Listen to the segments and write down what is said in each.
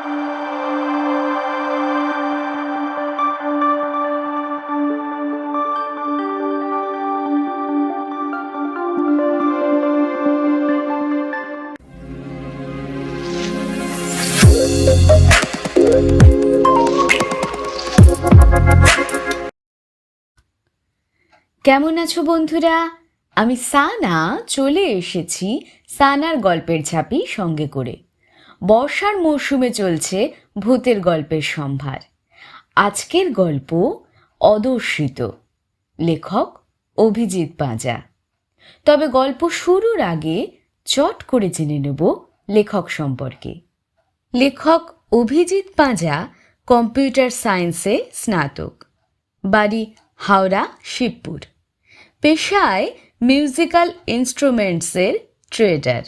কেমন আছো বন্ধুরা? আমি সানা চলে এসেছি সানার গল্পের ঝাঁপি সঙ্গে করে। বর্ষার মরশুমে চলছে ভূতের গল্পের সম্ভার। আজকের গল্প অদর্শিত, লেখক অভিজিৎ পাঁজা। তবে গল্প শুরুর আগে চট করে জেনে নেব লেখক সম্পর্কে। লেখক অভিজিৎ পাঁজা কম্পিউটার সায়েন্সে স্নাতক, বাড়ি হাওড়া শিবপুর। পেশায় মিউজিক্যাল ইনস্ট্রুমেন্টসের ট্রেডার।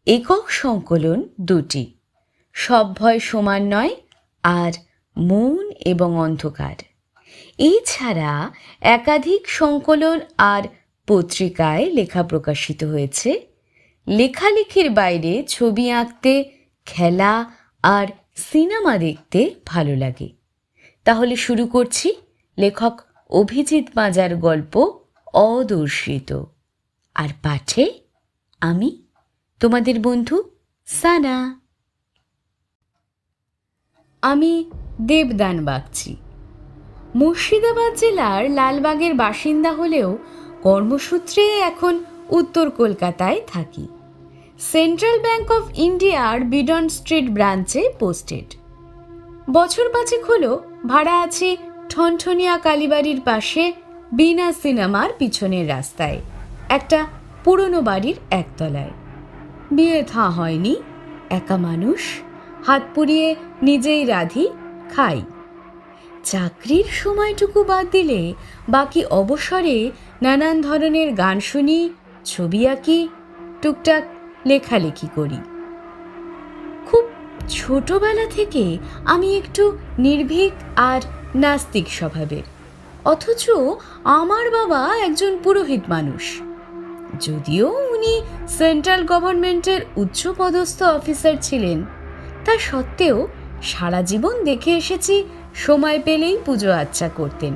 একক সংকলন 2টি, সব ভয় সমান নয় আর মন এবং অন্ধকার। এছাড়া একাধিক সংকলন আর পত্রিকায় লেখা প্রকাশিত হয়েছে। লেখালেখির বাইরে ছবি আঁকতে, খেলা আর সিনেমা দেখতে ভালো লাগে। তাহলে শুরু করছি লেখক অভিজিৎ পাঁজার গল্প অদর্শিত। আর পাঠে আমি তোমাদের বন্ধু সানা। আমি দেবদান বাগচি। মুর্শিদাবাদ জেলার লালবাগের বাসিন্দা হলেও কর্মসূত্রে এখন উত্তর কলকাতায় থাকি। সেন্ট্রাল ব্যাংক অফ ইন্ডিয়ার বিডন স্ট্রিট ব্রাঞ্চে পোস্টেড। বছর 5 হলো ভাড়া আছি ঠনঠনিয়া কালীবাড়ির পাশে বিনা সিনেমার পিছনের রাস্তায় একটা পুরনো বাড়ির একতলায়। বিয়ে থা হয়নি, একা মানুষ, হাত পুড়িয়ে নিজেই রাঁধি খাই। চাকরির সময়টুকু বাদ দিলে বাকি অবসরে নানান ধরনের গান শুনি, ছবি আঁকি, টুকটাক লেখালেখি করি। খুব ছোটবেলা থেকে আমি একটু নির্ভীক আর নাস্তিক স্বভাবের, অথচ আমার বাবা একজন পুরোহিত মানুষ। যদিও উনি সেন্ট্রাল গভর্নমেন্টের উচ্চপদস্থ অফিসার ছিলেন, তা সত্ত্বেও সারা জীবন দেখে এসেছি সময় পেলেই পুজো আচ্চা করতেন।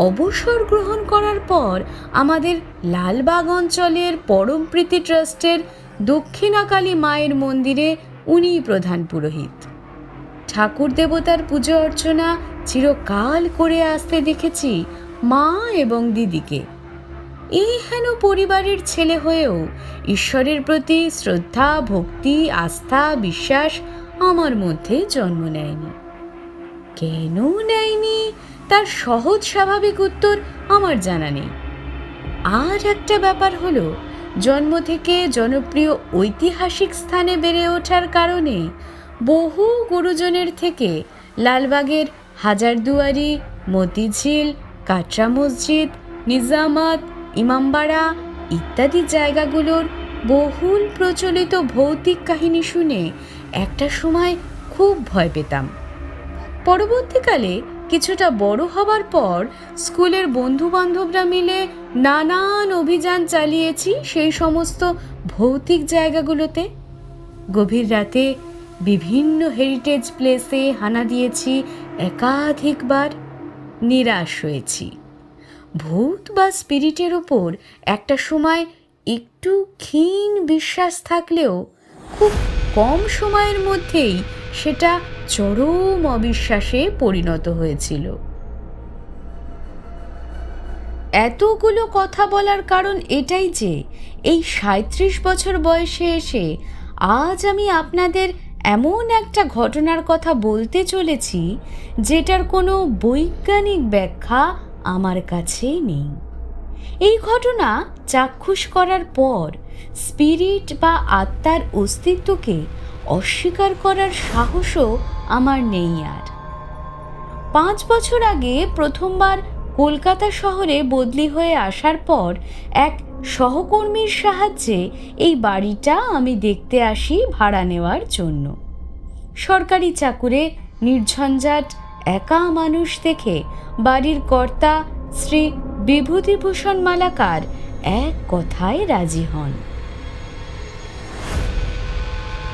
অবসর গ্রহণ করার পর আমাদের লালবাগ অঞ্চলের পরমপ্রীতি ট্রাস্টের দক্ষিণাকালী মায়ের মন্দিরে উনিই প্রধান পুরোহিত। ঠাকুর দেবতার পুজো অর্চনা চিরকাল করে আসতে দেখেছি মা এবং দিদিকে। এই হেন পরিবারের ছেলে হয়েও ঈশ্বরের প্রতি শ্রদ্ধা, ভক্তি, আস্থা, বিশ্বাস আমার মধ্যে জন্ম নেয়নি। কেন নেয়নি তার সহজ স্বাভাবিক উত্তর আমার জানা নেই। আর একটা ব্যাপার হলো, জন্ম থেকে জনপ্রিয় ঐতিহাসিক স্থানে বেড়ে ওঠার কারণে বহু গুরুজনের থেকে লালবাগের হাজারদুয়ারি, মতিঝিল, কাটরা মসজিদ, নিজামাত, ইমামবাড়া ইত্যাদি জায়গাগুলোর বহুল প্রচলিত ভৌতিক কাহিনী শুনে একটা সময় খুব ভয় পেতাম। পরবর্তীকালে কিছুটা বড় হবার পর স্কুলের বন্ধুবান্ধবরা মিলে নানান অভিযান চালিয়েছি সেই সমস্ত ভৌতিক জায়গাগুলোতে। গভীর রাতে বিভিন্ন হেরিটেজ প্লেসে হানা দিয়েছি, একাধিকবার নিরাশ হয়েছি। ভূত বা স্পিরিটের ওপর একটা সময় একটু ক্ষীণ বিশ্বাস থাকলেও খুব কম সময়ের মধ্যেই সেটা চরম অবিশ্বাসে পরিণত হয়েছিল। এতগুলো কথা বলার কারণ এটাই যে এই 37 বছর বয়সে এসে আজ আমি আপনাদের এমন একটা ঘটনার কথা বলতে চলেছি যেটার কোনো বৈজ্ঞানিক ব্যাখ্যা আমার কাছে নেই। এই ঘটনা চাক্ষুষ করার পর স্পিরিট বা আত্মার অস্তিত্বকে অস্বীকার করার সাহসও আমার নেই আর। 5 বছর আগে প্রথমবার কলকাতা শহরে বদলি হয়ে আসার পর এক সহকর্মীর সাহায্যে এই বাড়িটা আমি দেখতে আসি ভাড়া নেওয়ার জন্য। সরকারি চাকুরে নির্ঝঞ্ঝাট একা মানুষ দেখে বাড়ির কর্তা শ্রী বিভূতিভূষণ মালাকার এক কথায় রাজি হন।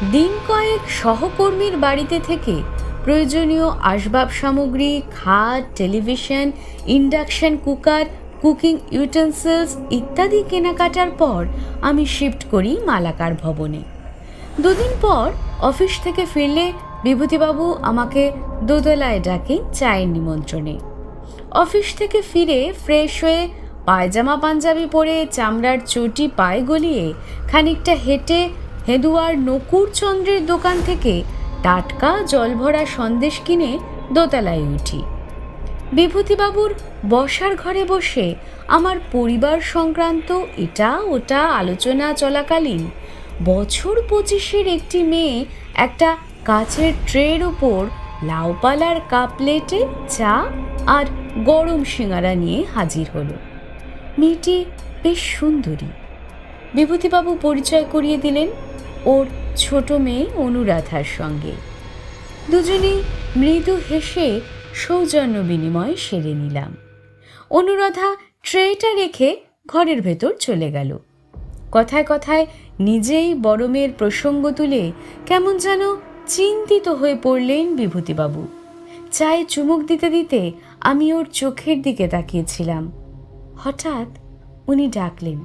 দিন কয়েক সহকর্মীর বাড়িতে থেকে প্রয়োজনীয় আসবাব সামগ্রী, খাট, television, induction cooker, cooking utensils ইত্যাদি কেনাকাটার পর আমি শিফট করি মালাকার ভবনে। দুদিন পর অফিস থেকে ফিরলে বিভূতিবাবু আমাকে দোতলায় ডাকেন চায়ের নিমন্ত্রণে। অফিস থেকে ফিরে ফ্রেশ হয়ে পায়জামা পাঞ্জাবি পরে চামড়ার চটি পায়ে গলিয়ে খানিকটা হেঁটে হেদুয়ার নকুরচন্দ্রের দোকান থেকে টাটকা জলভরা সন্দেশ কিনে দোতলায় উঠি। বিভূতিবাবুর বসার ঘরে বসে আমার পরিবার সংক্রান্ত এটা ওটা আলোচনা চলাকালীন বছর 25-এর একটি মেয়ে একটা কাচের ট্রের ওপর লাউপালার কাপ প্লেটে চা আর গরম সিঙাড়া নিয়ে হাজির হলো। মেয়েটি বেশ সুন্দরী। বিভূতিবাবু পরিচয় করিয়ে দিলেন ওর ছোট মেয়ে অনুরাধার সঙ্গে। দুজনেই মৃদু হেসে সৌজন্য বিনিময় সেরে নিলাম। অনুরাধা ট্রেটা রেখে ঘরের ভেতর চলে গেল। কথায় কথায় নিজেই বড় মেয়ের প্রসঙ্গ তুলে কেমন যেন চিন্তিত হয়ে পড়লেন বিভূতিবাবু। চায়ে চুমুক দিতে দিতে আমি ওর চোখের দিকে তাকিয়েছিলাম। হঠাৎ উনি ডাকলেন,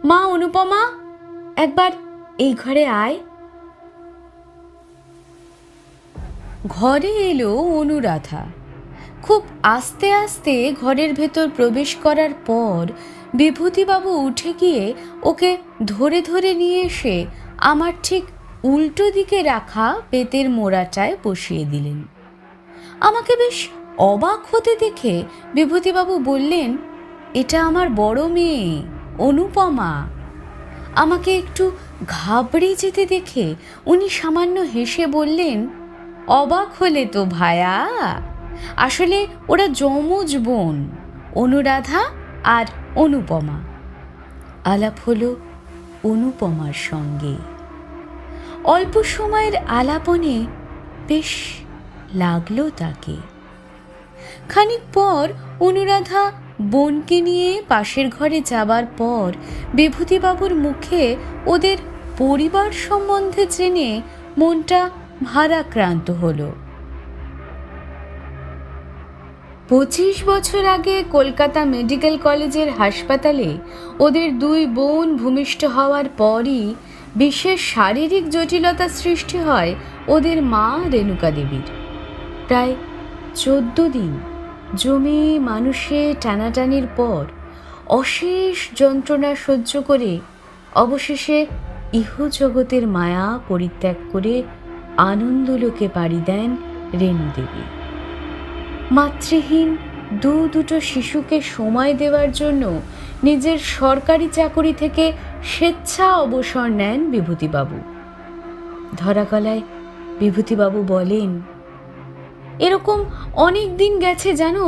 মা অনুপমা, একবার এই ঘরে আয়। ঘরে এলো অনুরাধা। খুব আস্তে আস্তে ঘরের ভেতর প্রবেশ করার পর বিভূতিবাবু উঠে গিয়ে ওকে ধরে ধরে নিয়ে এসে আমার ঠিক উল্টো দিকে রাখা বেতের মোড়াটায় বসিয়ে দিলেন। আমাকে বেশ অবাক হতে দেখে বিভূতিবাবু বললেন, এটা আমার বড় মেয়ে অনুপমা। আমাকে একটু ঘাবড়ে যেতে দেখে উনি সামান্য হেসে বললেন, অবাক হলে তো ভায়া, আসলে ওরা যমজ বোন, অনুরাধা আর অনুপমা। আলাপ হলো অনুপমার সঙ্গে। অল্প সময়ের আলাপনে বেশ লাগলো তাকে। খানিক পর অনুরাধা বোনকে নিয়ে পাশের ঘরে যাবার পর বিভূতিবাবুর মুখে ওদের পরিবার সম্বন্ধে জেনে মনটা ভারাক্রান্ত হলো। 25 বছর আগে কলকাতা মেডিকেল কলেজের হাসপাতালে ওদের 2 বোন ভূমিষ্ঠ হওয়ার পরই বিশেষ শারীরিক জটিলতা সৃষ্টি হয় ওদের মা রেণুকা দেবীর। প্রায় 14 দিন জমে মানুষে টানাটানির পর অশেষ যন্ত্রণা সহ্য করে অবশেষে ইহজগতের মায়া পরিত্যাগ করে আনন্দলোকে পাড়ি দেন রেণু দেবী। মাতৃহীন দুটো শিশুকে সময় দেওয়ার জন্য নিজের সরকারি চাকরি থেকে স্বেচ্ছা অবসর নেন বিভূতিবাবু। ধরাগলায় বিভূতিবাবু বলেন, এরকম অনেক দিন গেছে জানো,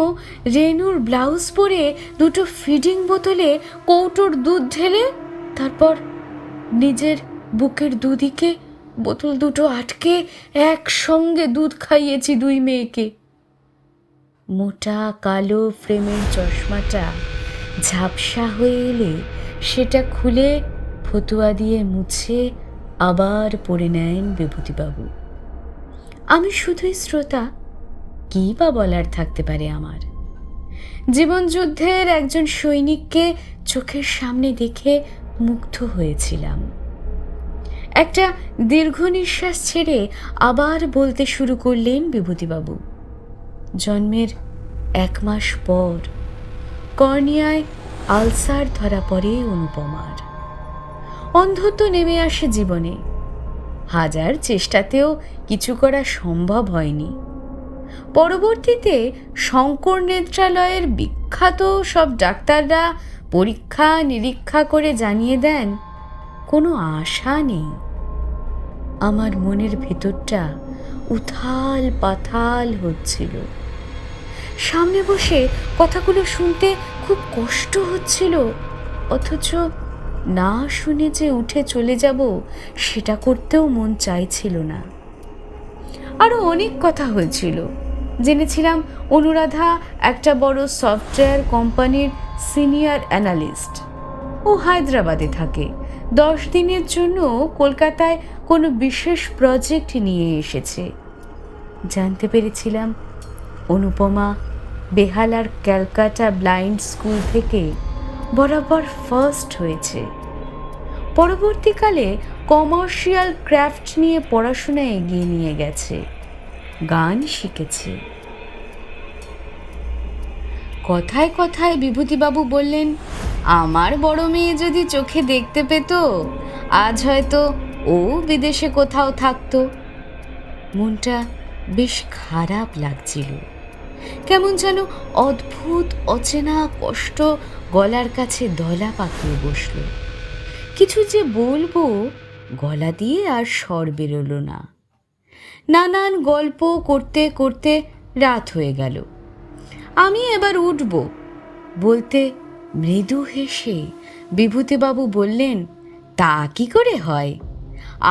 রেনুর ব্লাউজ পরে 2 ফিডিং বোতলে কৌটোর দুধ ঢেলে তারপর নিজের বুকের দুদিকে বোতল 2 আটকে একসঙ্গে দুধ খাইয়েছি 2 মেয়েকে। মোটা কালো ফ্রেমের চশমাটা ঝাপসা হয়ে এলে সেটা খুলে ফতুয়া দিয়ে মুছে আবার পড়ে নেন বিভূতিবাবু। আমি শুধুই শ্রোতা, কী বা বলার থাকতে পারে আমার। জীবনযুদ্ধের একজন সৈনিককে চোখের সামনে দেখে মুগ্ধ হয়েছিলাম। একটা দীর্ঘ নিঃশ্বাস ছেড়ে আবার বলতে শুরু করলেন বিভূতিবাবু। জন্মের 1 মাস পর কর্নিয়ায় আলসার ধরা পড়ে অনুপমার। অন্ধত্ব নেমে আসে জীবনে। হাজার চেষ্টাতেও কিছু করা সম্ভব হয়নি। পরবর্তীতে শঙ্কর নেত্রালয়ের বিখ্যাত সব ডাক্তাররা পরীক্ষা নিরীক্ষা করে জানিয়ে দেন, কোনো আশা নেই। আমার মনের ভেতরটা উথাল পাথাল হচ্ছিল। সামনে বসে কথাগুলো শুনতে খুব কষ্ট হচ্ছিল, অথচ না শুনে যে উঠে চলে যাব সেটা করতেও মন চাইছিল না। আরও অনেক কথা হয়েছিল। জেনেছিলাম অনুরাধা একটা বড় সফটওয়্যার কোম্পানির সিনিয়র অ্যানালিস্ট। ও হায়দ্রাবাদে থাকে, 10 দিনের জন্য কলকাতায় কোনো বিশেষ প্রজেক্ট নিয়ে এসেছে। জানতে পেরেছিলাম অনুপমা বেহালার ক্যালকাটা ব্লাইন্ড স্কুল থেকে বরাবর ফার্স্ট হয়েছে। পরবর্তীকালে কমার্শিয়াল ক্রাফট নিয়ে পড়াশোনা এগিয়ে নিয়ে গেছে, গান শিখেছে। কথায় কথায় বিভূতিবাবু বললেন, আমার বড় মেয়ে যদি চোখে দেখতে পেত, আজ হয়তো ও বিদেশে কোথাও থাকতো। মনটা বেশ খারাপ লাগছিল। কেমন যেন অদ্ভুত অচেনা কষ্ট গলার কাছে দলা পাকিয়ে বসল। কিছু যে বলবো, গলা দিয়ে আর স্বর বেরোলো না। নানান গল্প করতে করতে রাত হয়ে গেল। আমি এবার উঠব বলতে মৃদু হেসে বিভূতিবাবু বললেন, তা কি করে হয়?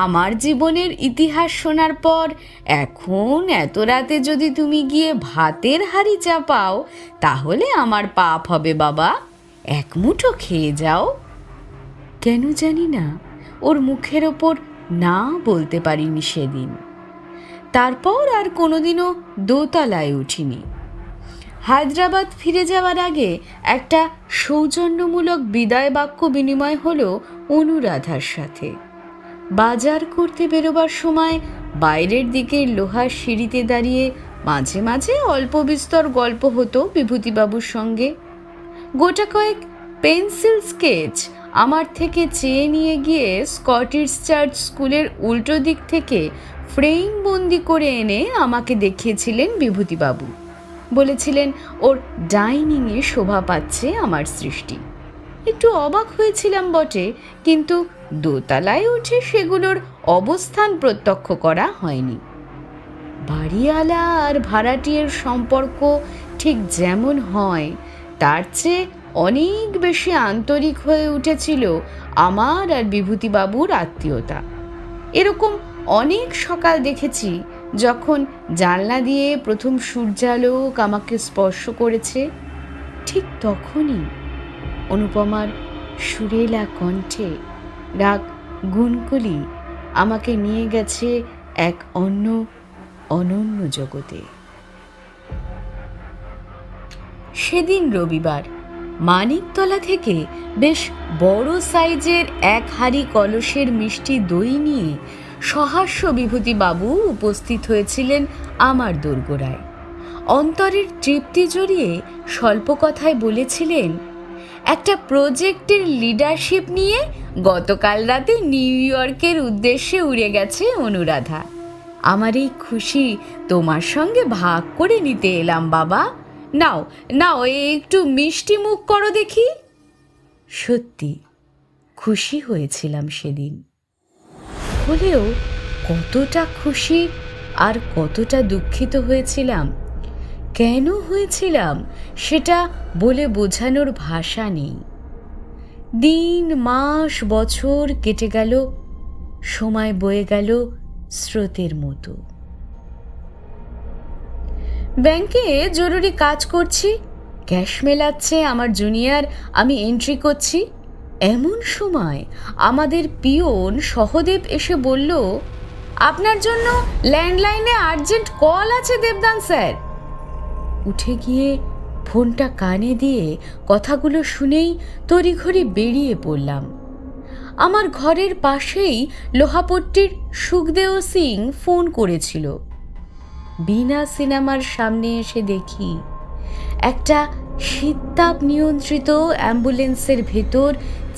আমার জীবনের ইতিহাস শোনার পর এখন এত রাতে যদি তুমি গিয়ে ভাতের হাঁড়ি চাপাও, তাহলে আমার পাপ হবে বাবা। এক মুঠো খেয়ে যাও। কেন জানি না ওর মুখের ওপর না বলতে পারিনি সেদিন। তারপর আর কোনোদিনও দোতলায় উঠিনি। হায়দ্রাবাদ ফিরে যাওয়ার আগে একটা সৌজন্যমূলক বিদায় বাক্য বিনিময় হলো অনুরাধার সাথে। বাজার করতে বেরোবার সময় বাইরের দিকের লোহার সিঁড়িতে দাঁড়িয়ে মাঝে মাঝে অল্প বিস্তর গল্প হতো বিভূতিবাবুর সঙ্গে। গোটা কয়েক পেন্সিল স্কেচ আমার থেকে চেয়ে নিয়ে গিয়ে স্কটিশ চার্চ স্কুলের উল্টো দিক থেকে ফ্রেম বন্দি করে এনে আমাকে দেখিয়েছিলেন বিভূতিবাবু। বলেছিলেন ওর ডাইনিংয়ে শোভা পাচ্ছে আমার সৃষ্টি। একটু অবাক হয়েছিলাম বটে, কিন্তু দোতলায় উঠে সেগুলোর অবস্থান প্রত্যক্ষ করা হয়নি। বাড়িওয়ালা আর ভাড়াটিয়ার সম্পর্ক ঠিক যেমন হয়, তার চেয়ে অনেক বেশি আন্তরিক হয়ে উঠেছিল আমার আর বিভূতিবাবুর আত্মীয়তা। এরকম অনেক সকাল দেখেছি যখন জানলা দিয়ে প্রথম সূর্যালোক আমাকে স্পর্শ করেছে। ঠিক তখনই অনুপমার সুরেলা কণ্ঠে রাগ গুনগুলি আমাকে নিয়ে গেছে এক অনন্য জগতে। সেদিন রবিবার। মানিকতলা থেকে বেশ বড় সাইজের এক হাঁড়ি কলসের মিষ্টি দই নিয়ে সহাস্য বিভূতিবাবু উপস্থিত হয়েছিলেন আমার দোরগোড়ায়। অন্তরের তৃপ্তি জড়িয়ে স্বল্প কথায় বলেছিলেন, একটা প্রজেক্টের লিডারশিপ নিয়ে গতকাল রাতে নিউ ইয়র্কের উদ্দেশ্যে উড়ে গেছে অনুরাধা। আমার এই খুশি তোমার সঙ্গে ভাগ করে নিতে এলাম বাবা। নাও নাও, একটু মিষ্টি মুখ করো দেখি। সত্যি খুশি হয়েছিলাম সেদিন। হলেও কতটা খুশি আর কতটা দুঃখিত হয়েছিলাম, কেন হয়েছিলাম সেটা বলে বোঝানোর ভাষা নেই। দিন মাস বছর কেটে গেল, সময় বয়ে গেল স্রোতের মতো। ব্যাংকে জরুরি কাজ করছি, ক্যাশ মেলাচ্ছে আমার জুনিয়র, আমি এন্ট্রি করছি। এমন সময় আমাদের পিয়ন সহদেব এসে বলল, আপনার জন্য ল্যান্ডলাইনে আর্জেন্ট কল আছে দেবদান স্যার। উঠে গিয়ে ফোনটা কানে দিয়ে কথাগুলো শুনেই তড়িঘড়ি বেরিয়ে পড়লাম। আমার ঘরের পাশেই লোহাপট্টির সুখদেও সিং ফোন করেছিল। বিনা সিনেমার সামনে এসে দেখি একটা শীততাপ নিয়ন্ত্রিত অ্যাম্বুলেন্সের ভেতর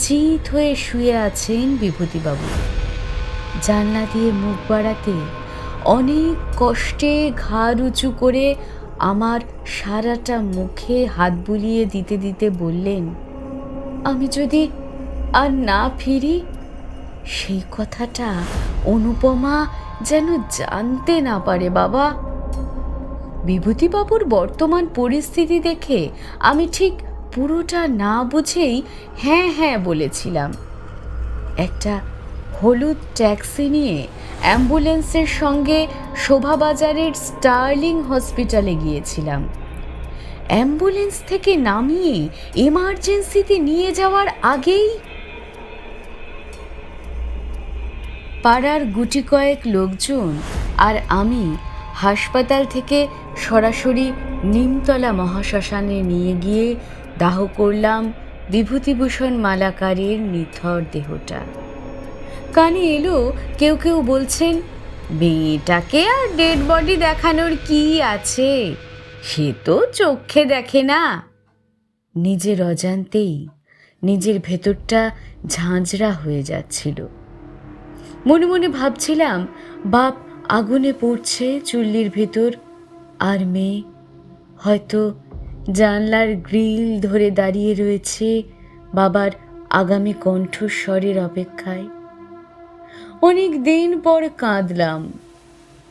চিত হয়ে শুয়ে আছেন বিভূতিবাবু। জানলা দিয়ে মুখ বাড়াতে অনেক কষ্টে ঘাড় উঁচু করে আমার সারাটা মুখে হাত বুলিয়ে দিতে দিতে বললেন, আমি যদি আর না ফিরি। সেই কথাটা অনুপমা যেন জানতে না পারে বাবা। বিভূতিবাবুর বর্তমান পরিস্থিতি দেখে আমি ঠিক পুরোটা না বুঝেই হ্যাঁ হ্যাঁ বলেছিলাম। একটা হলুদ ট্যাক্সি নিয়ে অ্যাম্বুলেন্সের সঙ্গে শোভাবাজারের স্টার্লিং হসপিটালে গিয়েছিলাম। অ্যাম্বুলেন্স থেকে নামিয়ে এমার্জেন্সিতে নিয়ে যাওয়ার আগেই পাড়ার গুটি কয়েক লোকজন আর আমি হাসপাতাল থেকে সরাসরি নিমতলা মহাশ্মশানে নিয়ে গিয়ে দাহ করলাম বিভূতিভূষণ মালাকারের নিথর দেহটা। কানে এলো কেউ কেউ বলছেন, মেয়েটাকে আর ডেড বডি দেখানোর কি আছে, সে তো চোখে দেখে না। নিজের অজান্তেই নিজের ভেতরটা ঝাঁঝরা হয়ে যাচ্ছিল। মনে মনে ভাবছিলাম, বাপ আগুনে পড়ছে চুল্লির ভেতর, আর মেয়ে হয়তো জানলার গ্রিল ধরে দাঁড়িয়ে রয়েছে বাবার আগামী কণ্ঠস্বরের অপেক্ষায়। অনেক দিন পর কাঁদলাম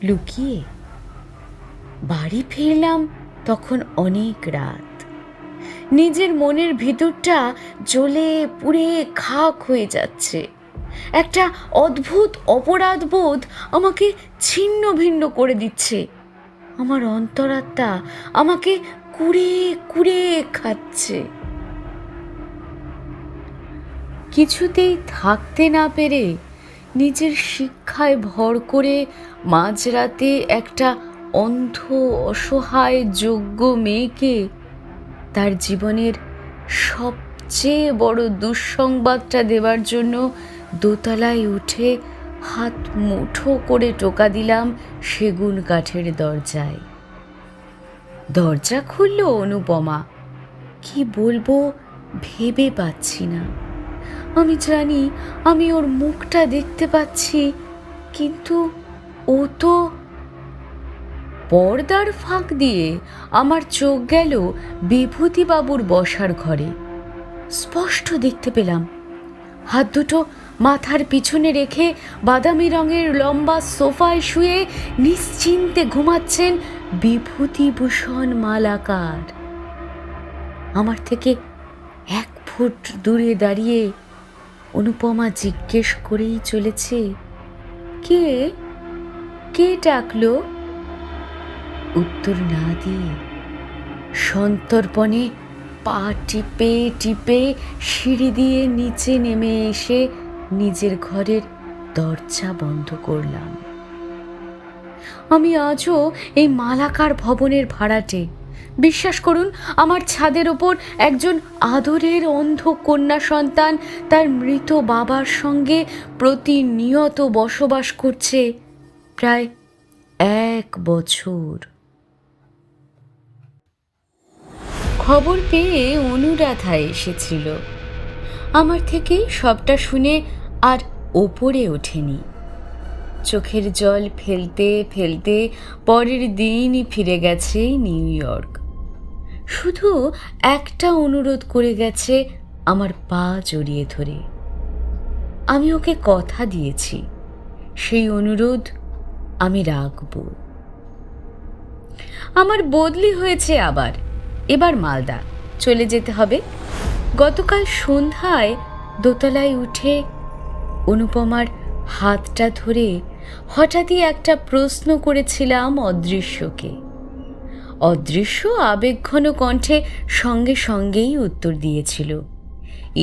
লুকিয়ে। বাড়ি ফিরলাম তখন অনেক রাত। নিজের মনের ভিতরটা জ্বলে পুড়ে খাক হয়ে যাচ্ছে। একটা অদ্ভুত অপরাধবোধ আমাকে ছিন্ন ভিন্ন করে দিচ্ছে। আমার অন্তরাত্মা আমাকে কুড়ে কুড়ে খাচ্ছে। কিছুতেই থাকতে না পেরে নিজের শিক্ষায় ভর করে মাঝরাতে একটা অন্ধ অসহায় যোগ্য মেয়েকে তার জীবনের সবচেয়ে বড় দুঃসংবাদটা দেবার জন্য দোতলায় উঠে হাত মুঠো করে টোকা দিলাম সেগুন কাঠের দরজায়। দরজা খুলল অনুপমা। কি বলবো ভেবে পাচ্ছি না। আমি জানি আমি ওর মুখটা দেখতে পাচ্ছি, কিন্তু ও তো। পর্দার ফাঁক দিয়ে আমার চোখ গেল বিভূতিবাবুর বসার ঘরে। স্পষ্ট দেখতে পেলাম হাত দুটো মাথার পিছনে রেখে বাদামি রঙের লম্বা সোফায় শুয়ে নিশ্চিন্তে ঘুমাচ্ছেন বিভূতিভূষণ মালাকার। আমার থেকে 1 ফুট দূরে দাঁড়িয়ে অনুপমা জিজ্ঞেস করেই চলেছে, কে কে ডাকলো? উত্তর না দিয়ে সন্তর্পণে পা টিপে টিপে সিঁড়ি দিয়ে নিচে নেমে এসে নিজের ঘরের দরজা বন্ধ করলাম। আমি আজও এই মালাকার ভবনের ভাড়াটে। বিশ্বাস করুন, আমার ছাদের ওপর একজন আদরের অন্ধ কন্যা সন্তান তার মৃত বাবার সঙ্গে প্রতিনিয়ত বসবাস করছে প্রায় 1 বছর। খবর পেয়ে অনুরাধা এসেছিল। আমার থেকে সবটা শুনে আর ওপরে ওঠেনি। চোখের জল ফেলতে ফেলতে পরের দিনই ফিরে গেছে নিউ ইয়র্ক। শুধু একটা অনুরোধ করে গেছে আমার পা জড়িয়ে ধরে। আমি ওকে কথা দিয়েছি, সেই অনুরোধ আমি রাখব। আমার বদলি হয়েছে আবার, এবার মালদা চলে যেতে হবে। গতকাল সন্ধ্যায় দোতলায় উঠে অনুপমার হাতটা ধরে হঠাৎই একটা প্রশ্ন করেছিলাম অদৃশ্যকে। অদৃশ্য আবেগঘন কণ্ঠে সঙ্গে সঙ্গেই উত্তর দিয়েছিল,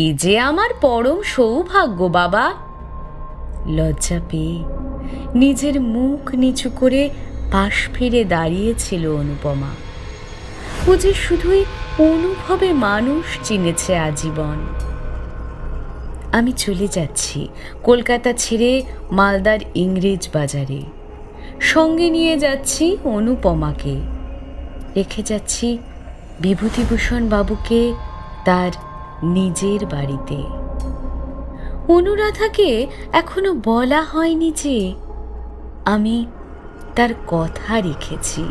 এ যে আমার পরম সৌভাগ্য বাবা। লজ্জা পেয়ে নিজের মুখ নিচু করে পাশ ফিরে দাঁড়িয়েছিল অনুপমা। ও যে শুধুই অনুভবে মানুষ চিনেছে আজীবন। আমি চলে যাচ্ছি কলকাতা ছেড়ে মালদার ইংরেজ বাজারে। সঙ্গে নিয়ে যাচ্ছি অনুপমাকে, রেখে যাচ্ছি বিভূতিভূষণ বাবুকে তার নিজের বাড়িতে। অনুরাধাকে এখনো বলা হয়নি যে আমি তার কথা রেখেছি।